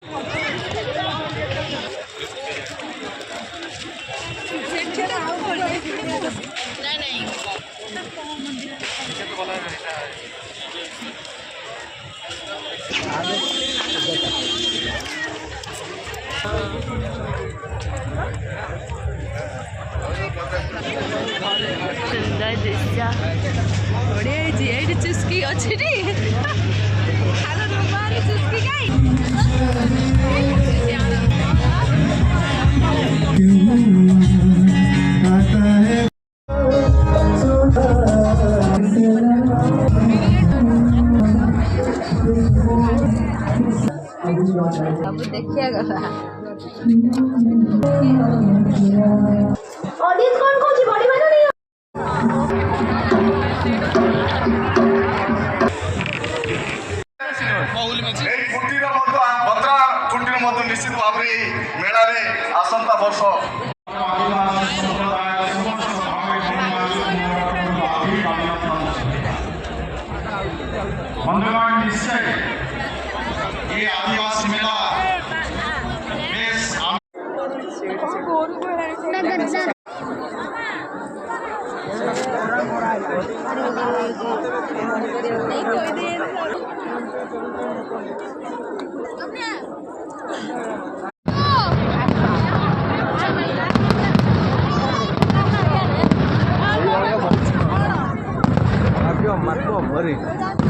सुंदर दृश्य बढ़िया ये चुस्की अच्छी चुस्की सब देखिए ऑडियंस कौन कौन सी बॉडी बना रही है निश्चित भाव मेला आसंता वर्ष निश्चय ये आदिवासी मेला Marco,